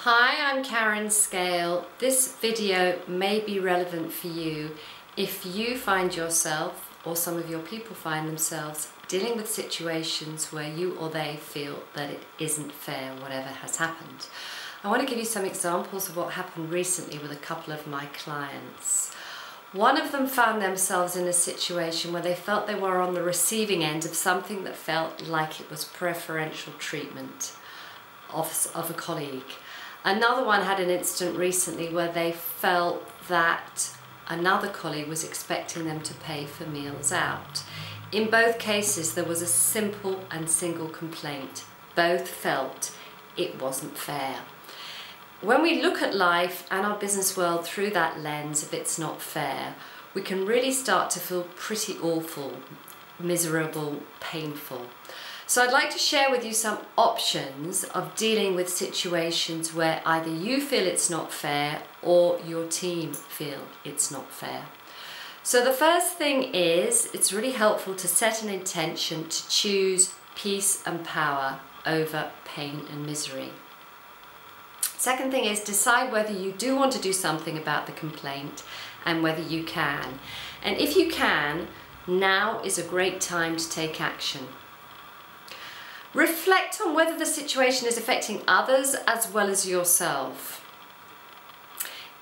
Hi, I'm Karen Scale. This video may be relevant for you if you find yourself or some of your people find themselves dealing with situations where you or they feel that it isn't fair, whatever has happened. I want to give you some examples of what happened recently with a couple of my clients. One of them found themselves in a situation where they felt they were on the receiving end of something that felt like it was preferential treatment of a colleague. Another one had an incident recently where they felt that another colleague was expecting them to pay for meals out. In both cases, there was a simple and single complaint. Both felt it wasn't fair. When we look at life and our business world through that lens of it's not fair, we can really start to feel pretty awful, miserable, painful. So I'd like to share with you some options of dealing with situations where either you feel it's not fair or your team feel it's not fair. So the first thing is, it's really helpful to set an intention to choose peace and power over pain and misery. Second thing is, decide whether you do want to do something about the complaint and whether you can. And if you can, now is a great time to take action. Reflect on whether the situation is affecting others as well as yourself.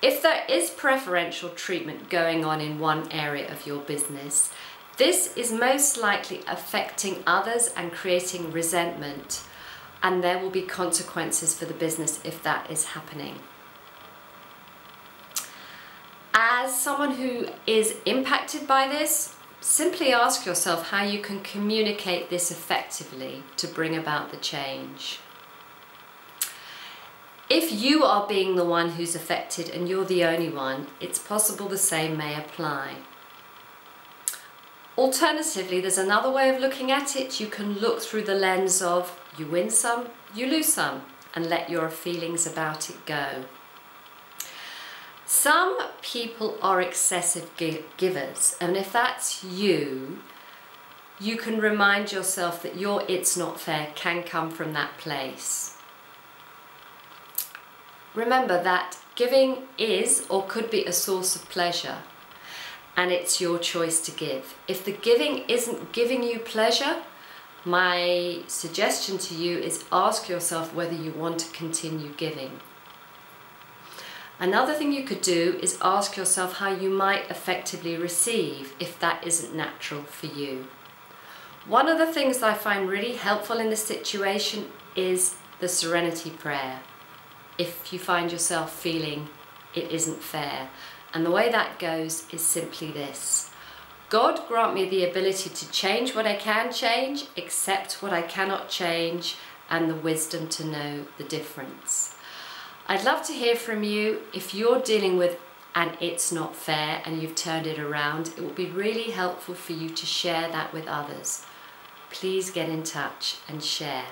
If there is preferential treatment going on in one area of your business, this is most likely affecting others and creating resentment, and there will be consequences for the business if that is happening. As someone who is impacted by this, simply ask yourself how you can communicate this effectively to bring about the change. If you are being the one who's affected and you're the only one, it's possible the same may apply. Alternatively, there's another way of looking at it. You can look through the lens of you win some, you lose some, and let your feelings about it go. Some people are excessive givers, and if that's you, you can remind yourself that your it's not fair can come from that place. Remember that giving is or could be a source of pleasure, and it's your choice to give. If the giving isn't giving you pleasure, my suggestion to you is ask yourself whether you want to continue giving. Another thing you could do is ask yourself how you might effectively receive if that isn't natural for you. One of the things that I find really helpful in this situation is the serenity prayer. If you find yourself feeling it isn't fair. And the way that goes is simply this: God, grant me the ability to change what I can change, accept what I cannot change, and the wisdom to know the difference. I'd love to hear from you. If you're dealing with an it's not fair and you've turned it around, it will be really helpful for you to share that with others. Please get in touch and share.